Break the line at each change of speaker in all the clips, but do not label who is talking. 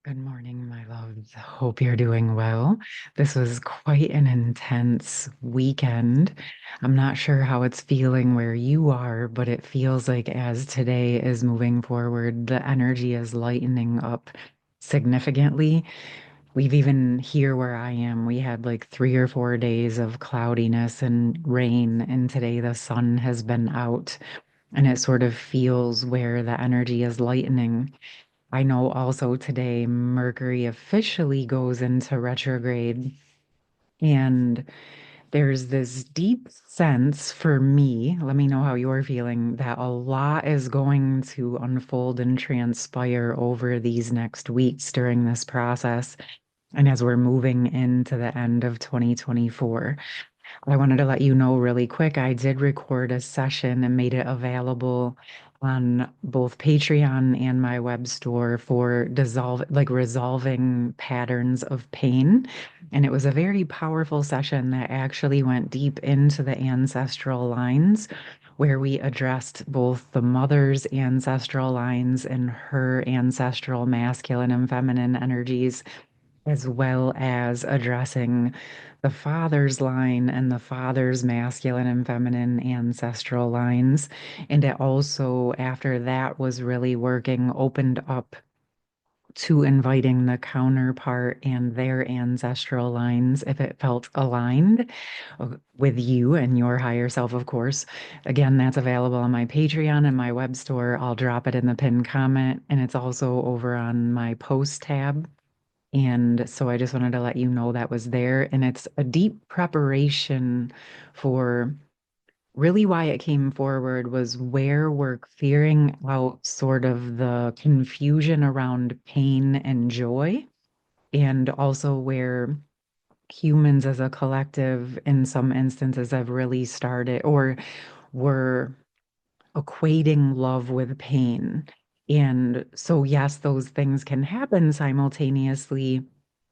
Good morning, my loves. Hope you're doing well. This was quite an intense weekend. I'm not sure how it's feeling where you are, but it feels like as today is moving forward, the energy is lightening up significantly. We've even here where I am, we had like 3 or 4 days of cloudiness and rain, and today the sun has been out, and it sort of feels where the energy is lightening. I know also today Mercury officially goes into retrograde, and there's this deep sense for me, let me know how you're feeling, that a lot is going to unfold and transpire over these next weeks during this process. And as we're moving into the end of 2024. I wanted to let you know really quick, I did record a session and made it available on both Patreon and my web store for resolving patterns of pain. And it was a very powerful session that actually went deep into the ancestral lines, where we addressed both the mother's ancestral lines and her ancestral masculine and feminine energies, as well as addressing the father's line and the father's masculine and feminine ancestral lines. And it also, after that was really working, opened up to inviting the counterpart and their ancestral lines if it felt aligned with you and your higher self, of course. Again, that's available on my Patreon and my web store. I'll drop it in the pinned comment, and it's also over on my post tab. And so I just wanted to let you know that was there. And it's a deep preparation for really why it came forward was where we're clearing out sort of the confusion around pain and joy, and also where humans as a collective, in some instances, have really started or were equating love with pain. And so, yes, those things can happen simultaneously.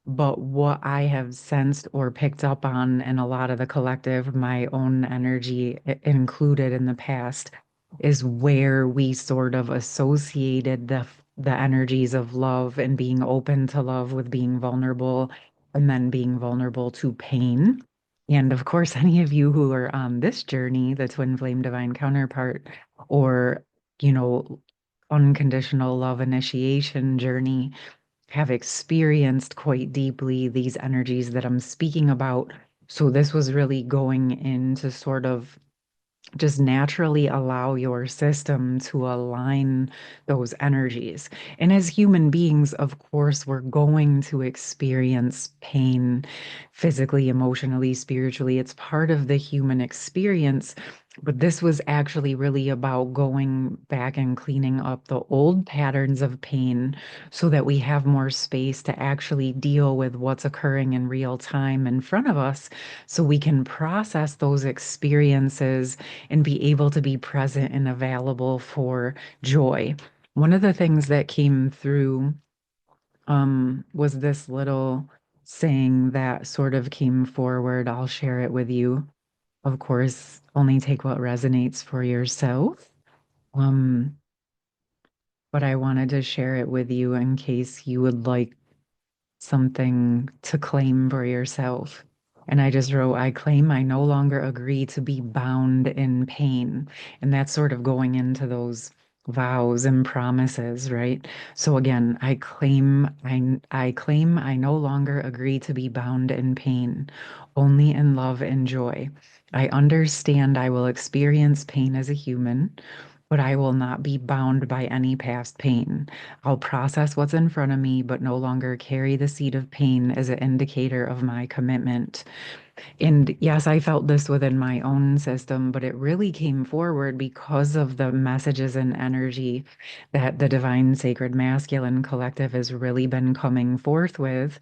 But what I have sensed or picked up on in a lot of the collective, my own energy included in the past, is where we sort of associated the energies of love and being open to love with being vulnerable, and then being vulnerable to pain. And of course, any of you who are on this journey, the twin flame divine counterpart, or, you know, unconditional love initiation journey, have experienced quite deeply these energies that I'm speaking about. So this was really going into sort of just naturally allow your system to align those energies. And as human beings, of course, we're going to experience pain physically, emotionally, spiritually. It's part of the human experience. But this was actually really about going back and cleaning up the old patterns of pain so that we have more space to actually deal with what's occurring in real time in front of us, so we can process those experiences and be able to be present and available for joy. One of the things that came through was this little saying that sort of came forward. I'll share it with you. Of course, only take what resonates for yourself. Um, but I wanted to share it with you in case you would like something to claim for yourself. And I just wrote, I claim I no longer agree to be bound in pain. And that's sort of going into those vows and promises, right? So again, I claim I no longer agree to be bound in pain, only in love and joy. I understand I will experience pain as a human, but I will not be bound by any past pain. I'll process what's in front of me, but no longer carry the seed of pain as an indicator of my commitment. And yes, I felt this within my own system, but it really came forward because of the messages and energy that the Divine Sacred Masculine Collective has really been coming forth with.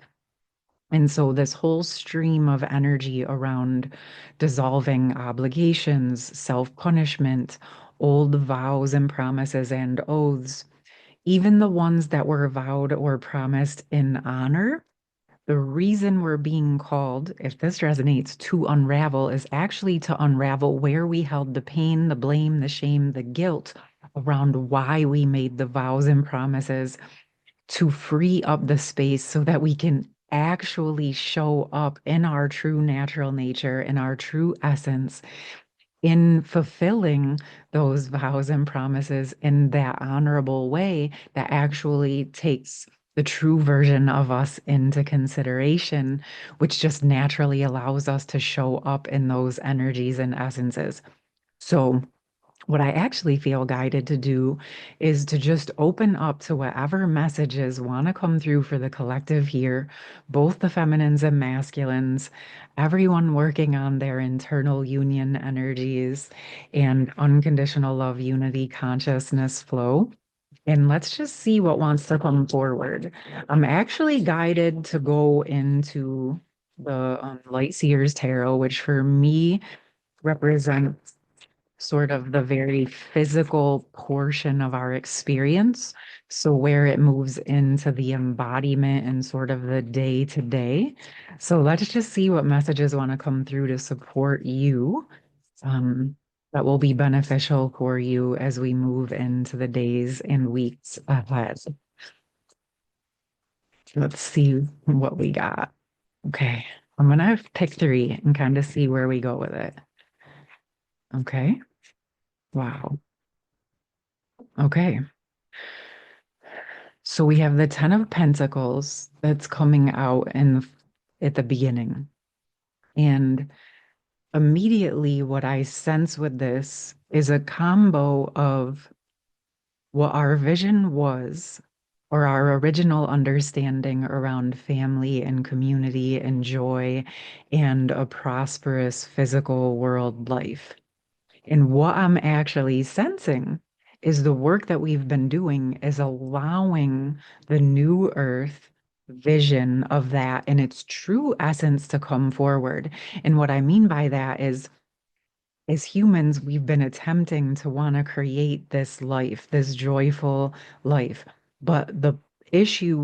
And so, this whole stream of energy around dissolving obligations, self punishment, old vows and promises and oaths, even the ones that were vowed or promised in honor. The reason we're being called, if this resonates, to unravel is actually to unravel where we held the pain, the blame, the shame, the guilt around why we made the vows and promises, to free up the space so that we can actually show up in our true natural nature, in our true essence, in fulfilling those vows and promises in that honorable way that actually takes the true version of us into consideration, which just naturally allows us to show up in those energies and essences. So, what I actually feel guided to do is to just open up to whatever messages want to come through for the collective here, both the feminines and masculines, everyone working on their internal union energies and unconditional love, unity, consciousness flow. And let's just see what wants to come forward. I'm actually guided to go into the Light Seers Tarot, which for me represents sort of the very physical portion of our experience. So, where it moves into the embodiment and sort of the day to day. So, let's just see what messages want to come through to support you, um, that will be beneficial for you as we move into the days and weeks ahead. Let's see what we got. Okay. I'm going to pick three and kind of see where we go with it. Okay. Wow. Okay. So we have the Ten of Pentacles that's coming out at the beginning. And immediately what I sense with this is a combo of what our vision was, or our original understanding around family and community and joy and a prosperous physical world life. And what I'm actually sensing is the work that we've been doing is allowing the new earth vision of that in its true essence to come forward. And what I mean by that is, as humans, we've been attempting to want to create this life, this joyful life. But the issue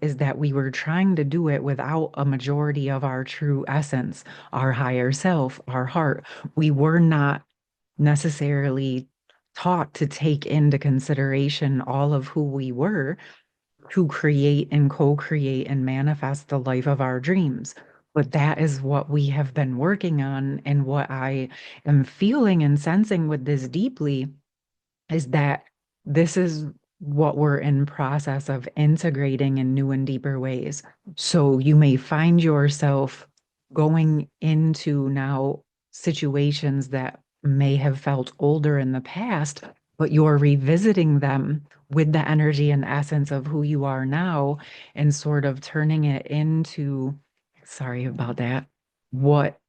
is that we were trying to do it without a majority of our true essence, our higher self, our heart. We were not necessarily taught to take into consideration all of who we were to create and co-create and manifest the life of our dreams. But that is what we have been working on. And what I am feeling and sensing with this deeply is that this is what we're in process of integrating in new and deeper ways. So you may find yourself going into now situations that may have felt older in the past, but you're revisiting them with the energy and essence of who you are now and sort of turning it into, sorry about that, what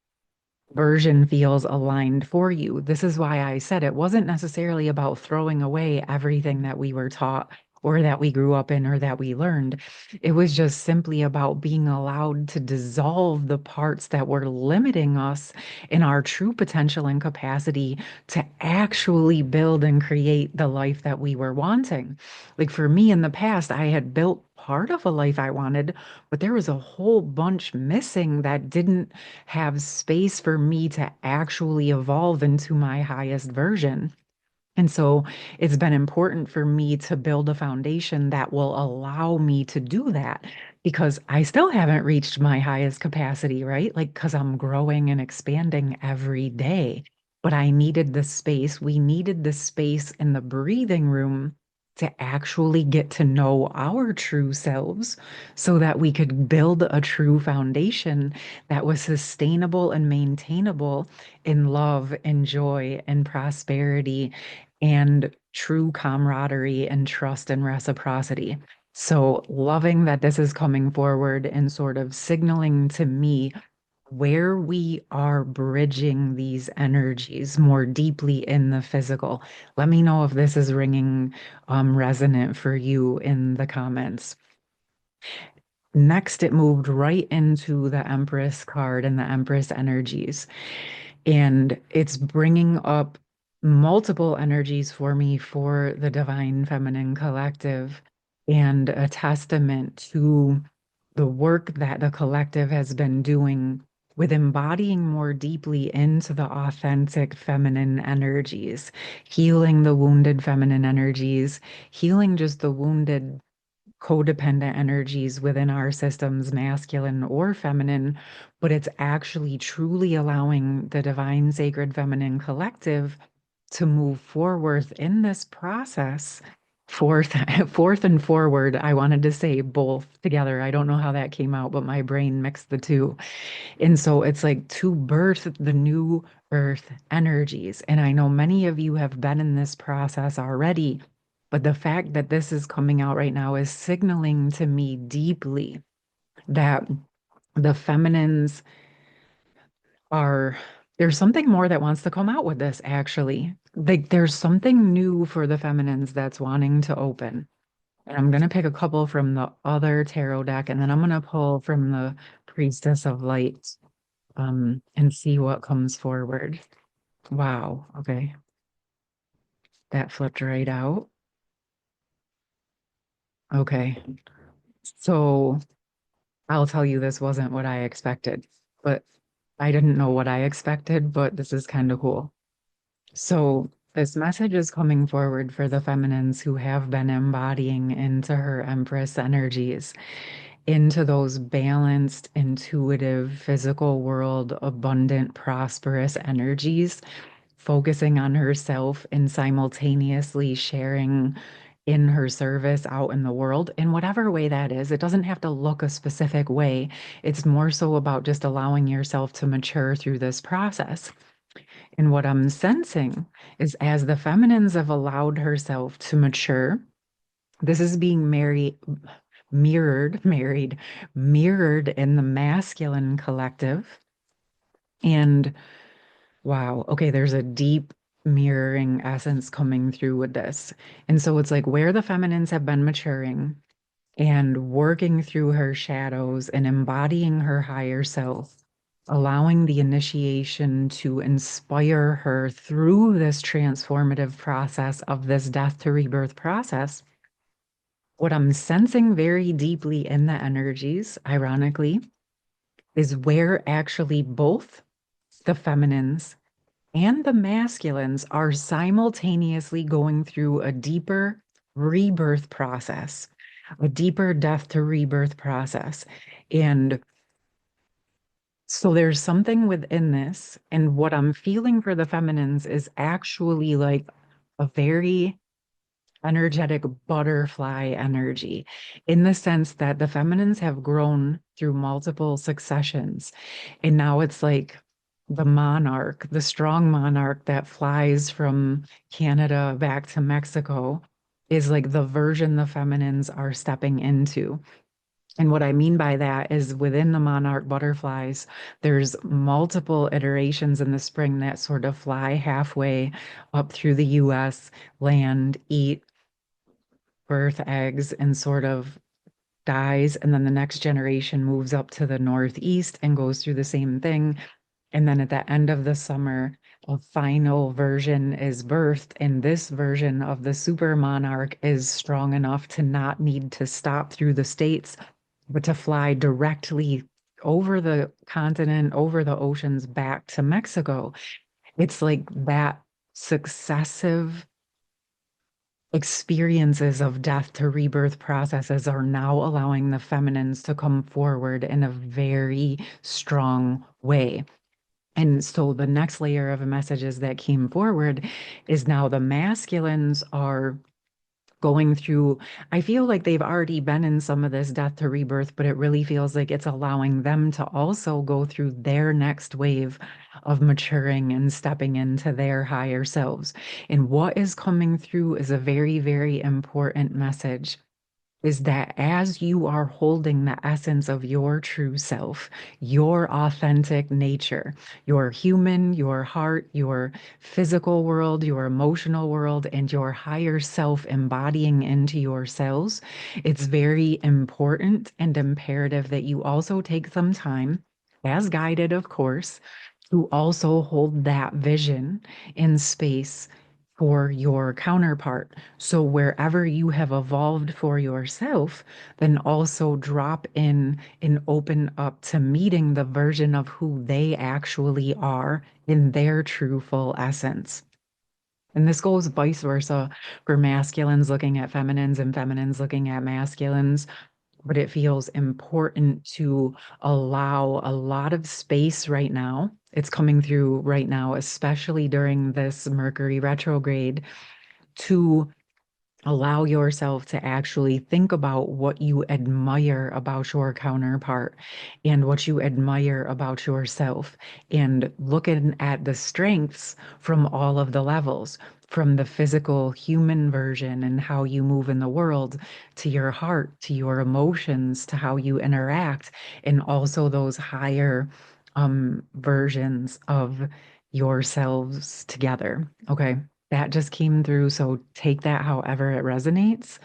version feels aligned for you. This is why I said it wasn't necessarily about throwing away everything that we were taught or that we grew up in or that we learned. It was just simply about being allowed to dissolve the parts that were limiting us in our true potential and capacity to actually build and create the life that we were wanting. Like for me in the past, I had built part of a life I wanted, but there was a whole bunch missing that didn't have space for me to actually evolve into my highest version. And so it's been important for me to build a foundation that will allow me to do that because I still haven't reached my highest capacity, right? Like, because I'm growing and expanding every day. But I needed the space. We needed the space in the breathing room to actually get to know our true selves so that we could build a true foundation that was sustainable and maintainable in love and joy and prosperity and true camaraderie and trust and reciprocity. So, loving that this is coming forward and sort of signaling to me where we are bridging these energies more deeply in the physical. Let me know if this is ringing resonant for you in the comments. Next, it moved right into the Empress card and the Empress energies. And it's bringing up multiple energies for me for the Divine Feminine Collective and a testament to the work that the collective has been doing with embodying more deeply into the authentic feminine energies, healing the wounded feminine energies, healing just the wounded codependent energies within our systems, masculine or feminine, but it's actually truly allowing the divine sacred feminine collective to move forward in this process. Fourth, fourth and forward, I wanted to say both together. I don't know how that came out, but my brain mixed the two. And so it's like to birth the new earth energies. And I know many of you have been in this process already, but the fact that this is coming out right now is signaling to me deeply that the feminines are, there's something more that wants to come out with this, actually. Like there's something new for the feminines that's wanting to open. And I'm going to pick a couple from the other tarot deck, and then I'm going to pull from the Priestess of Light, and see what comes forward. Wow. Okay. That flipped right out. Okay. So I'll tell you, this wasn't what I expected, but I didn't know what I expected, but this is kind of cool. So this message is coming forward for the feminines who have been embodying into her Empress energies, into those balanced, intuitive, physical world, abundant, prosperous energies, focusing on herself and simultaneously sharing in her service out in the world in whatever way that is. It doesn't have to look a specific way. It's more so about just allowing yourself to mature through this process. And what I'm sensing is as the feminines have allowed herself to mature, this is being mirrored in the masculine collective. And wow, okay, there's a deep mirroring essence coming through with this. And so it's like where the feminines have been maturing and working through her shadows and embodying her higher self, allowing the initiation to inspire her through this transformative process of this death to rebirth process. What I'm sensing very deeply in the energies, ironically, is where actually both the feminines and the masculines are simultaneously going through a deeper rebirth process, a deeper death to rebirth process. And so there's something within this. And what I'm feeling for the feminines is actually like a very energetic butterfly energy in the sense that the feminines have grown through multiple successions. And now it's like the monarch, the strong monarch that flies from Canada back to Mexico is like the version the feminines are stepping into. And what I mean by that is within the monarch butterflies, there's multiple iterations in the spring that sort of fly halfway up through the US, land, eat, birth eggs, and sort of dies. And then the next generation moves up to the northeast and goes through the same thing. And then at the end of the summer, a final version is birthed. And this version of the super monarch is strong enough to not need to stop through the states, but to fly directly over the continent, over the oceans back to Mexico. It's like that successive experiences of death to rebirth processes are now allowing the feminines to come forward in a very strong way. And so the next layer of messages that came forward is now the masculines are going through, I feel like they've already been in some of this death to rebirth, but it really feels like it's allowing them to also go through their next wave of maturing and stepping into their higher selves. And what is coming through is a very, very important message is that as you are holding the essence of your true self, your authentic nature, your human, your heart, your physical world, your emotional world, and your higher self embodying into your cells, it's very important and imperative that you also take some time, as guided, of course, to also hold that vision in space for your counterpart. So wherever you have evolved for yourself, then also drop in and open up to meeting the version of who they actually are in their true full essence. And this goes vice versa for masculines looking at feminines and feminines looking at masculines. But it feels important to allow a lot of space right now. It's coming through right now, especially during this Mercury retrograde, to allow yourself to actually think about what you admire about your counterpart and what you admire about yourself, and looking at the strengths from all of the levels, from the physical human version and how you move in the world, to your heart, to your emotions, to how you interact, and also those higher versions of yourselves together. Okay, that just came through. So take that however it resonates.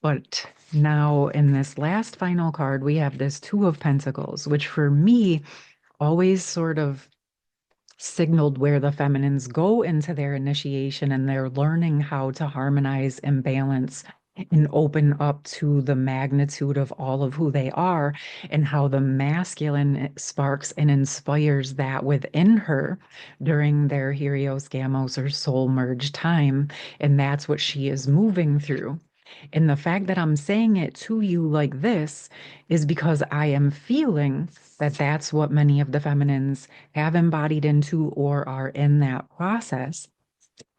But now in this last final card, we have this Two of Pentacles, which for me always sort of signaled where the feminines go into their initiation and they're learning how to harmonize and balance and open up to the magnitude of all of who they are, and how the masculine sparks and inspires that within her during their Helios, Gamos, or soul merge time. And that's what she is moving through. And the fact that I'm saying it to you like this is because I am feeling that that's what many of the feminines have embodied into or are in that process.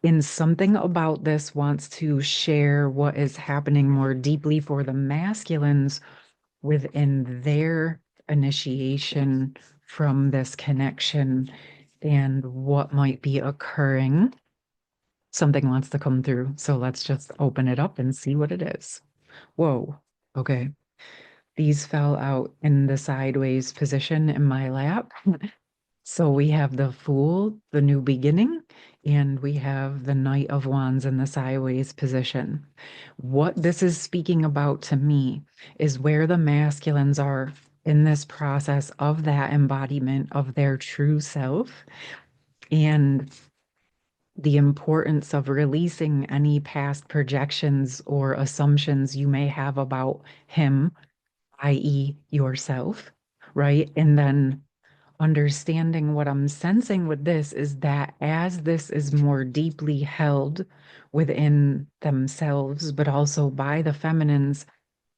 And something about this wants to share what is happening more deeply for the masculines within their initiation from this connection and what might be occurring. Something wants to come through. So let's just open it up and see what it is. Whoa. Okay. These fell out in the sideways position in my lap. So we have the Fool, the new beginning, and we have the Knight of Wands in the sideways position. What this is speaking about to me is where the masculines are in this process of that embodiment of their true self, and the importance of releasing any past projections or assumptions you may have about him, i.e., yourself, right? And then understanding what I'm sensing with this is that as this is more deeply held within themselves, but also by the feminines,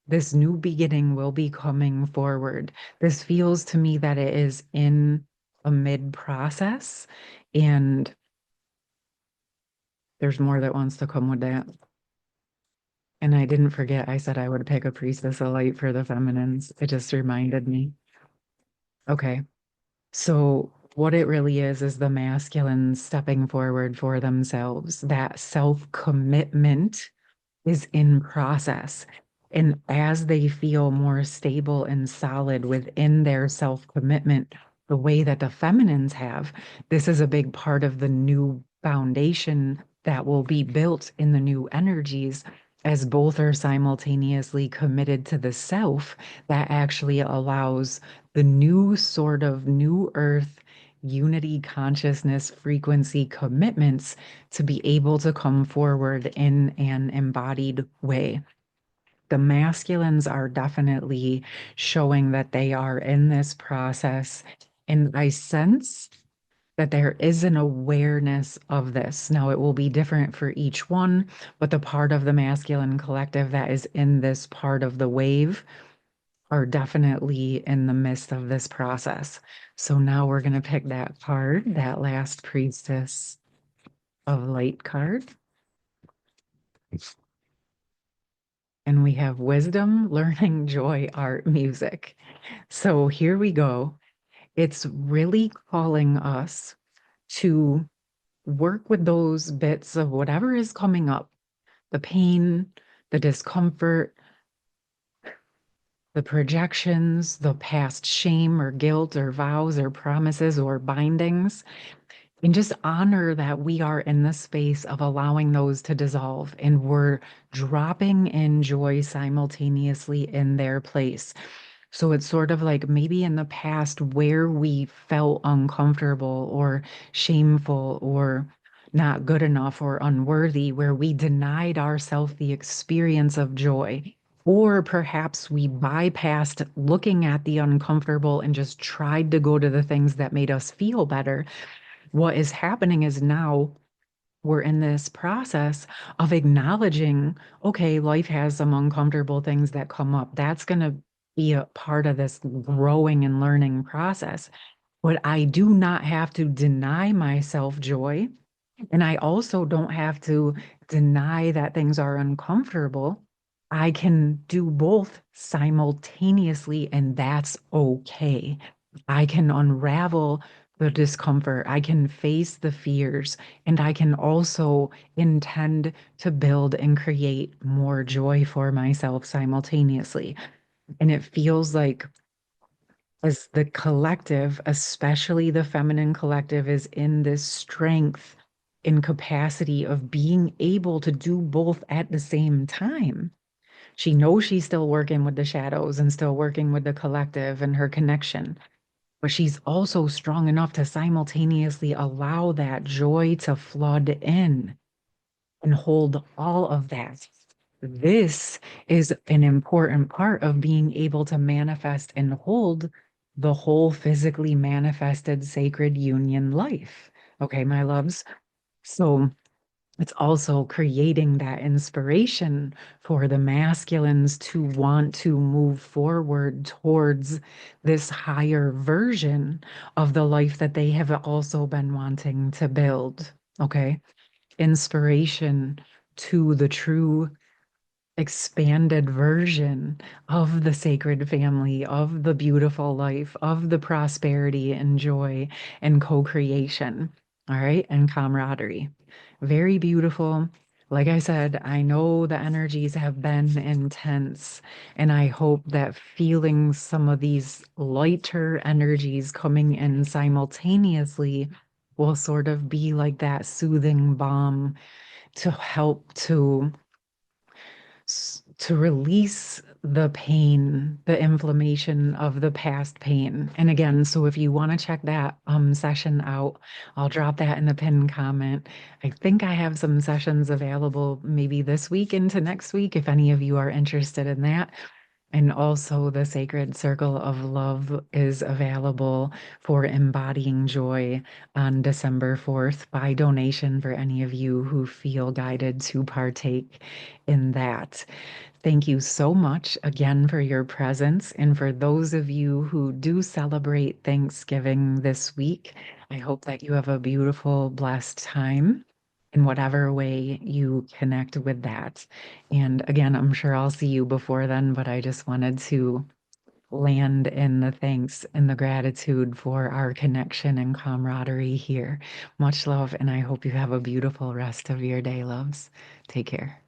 this new beginning will be coming forward. This feels to me that it is in a mid process, and there's more that wants to come with that. And I didn't forget, I said I would pick a priestess of light for the feminines. It just reminded me. Okay. So what it really is the masculines stepping forward for themselves. That self-commitment is in process. And as they feel more stable and solid within their self-commitment, the way that the feminines have, this is a big part of the new foundation that will be built in the new energies, as both are simultaneously committed to the self that actually allows the new sort of new earth unity consciousness frequency commitments to be able to come forward in an embodied way. The masculines are definitely showing that they are in this process. And I sense that there is an awareness of this. Now, it will be different for each one, but the part of the masculine collective that is in this part of the wave are definitely in the midst of this process. So now we're going to pick that card, that last priestess of light card. And we have wisdom, learning, joy, art, music. So here we go. It's really calling us to work with those bits of whatever is coming up, the pain, the discomfort, the projections, the past shame or guilt or vows or promises or bindings, and just honor that we are in the space of allowing those to dissolve, and we're dropping in joy simultaneously in their place. So it's sort of like maybe in the past where we felt uncomfortable or shameful or not good enough or unworthy, where we denied ourselves the experience of joy. Or perhaps we bypassed looking at the uncomfortable and just tried to go to the things that made us feel better. What is happening is now we're in this process of acknowledging, okay, life has some uncomfortable things that come up. That's going to be a part of this growing and learning process. But I do not have to deny myself joy. And I also don't have to deny that things are uncomfortable. I can do both simultaneously, and that's okay. I can unravel the discomfort. I can face the fears, and I can also intend to build and create more joy for myself simultaneously. And it feels like as the collective, especially the feminine collective, is in this strength and capacity of being able to do both at the same time. She knows she's still working with the shadows and still working with the collective and her connection, but she's also strong enough to simultaneously allow that joy to flood in and hold all of that. This is an important part of being able to manifest and hold the whole physically manifested sacred union life. Okay, my loves. So it's also creating that inspiration for the masculines to want to move forward towards this higher version of the life that they have also been wanting to build. Okay, inspiration to the true expanded version of the sacred family, of the beautiful life, of the prosperity and joy and co-creation. All right, and camaraderie. Very beautiful. Like I said, I know the energies have been intense, and I hope that feeling some of these lighter energies coming in simultaneously will sort of be like that soothing balm to help to release the pain, the inflammation of the past pain. And again, so if you want to check that session out, I'll drop that in the pinned comment. I think I have some sessions available maybe this week into next week if any of you are interested in that. And also, the Sacred Circle of Love is available for embodying joy on December 4th by donation for any of you who feel guided to partake in that. Thank you so much again for your presence. And for those of you who do celebrate Thanksgiving this week, I hope that you have a beautiful, blessed time in whatever way you connect with that. And again, I'm sure I'll see you before then, but I just wanted to land in the thanks and the gratitude for our connection and camaraderie here. Much love, and I hope you have a beautiful rest of your day, loves. Take care.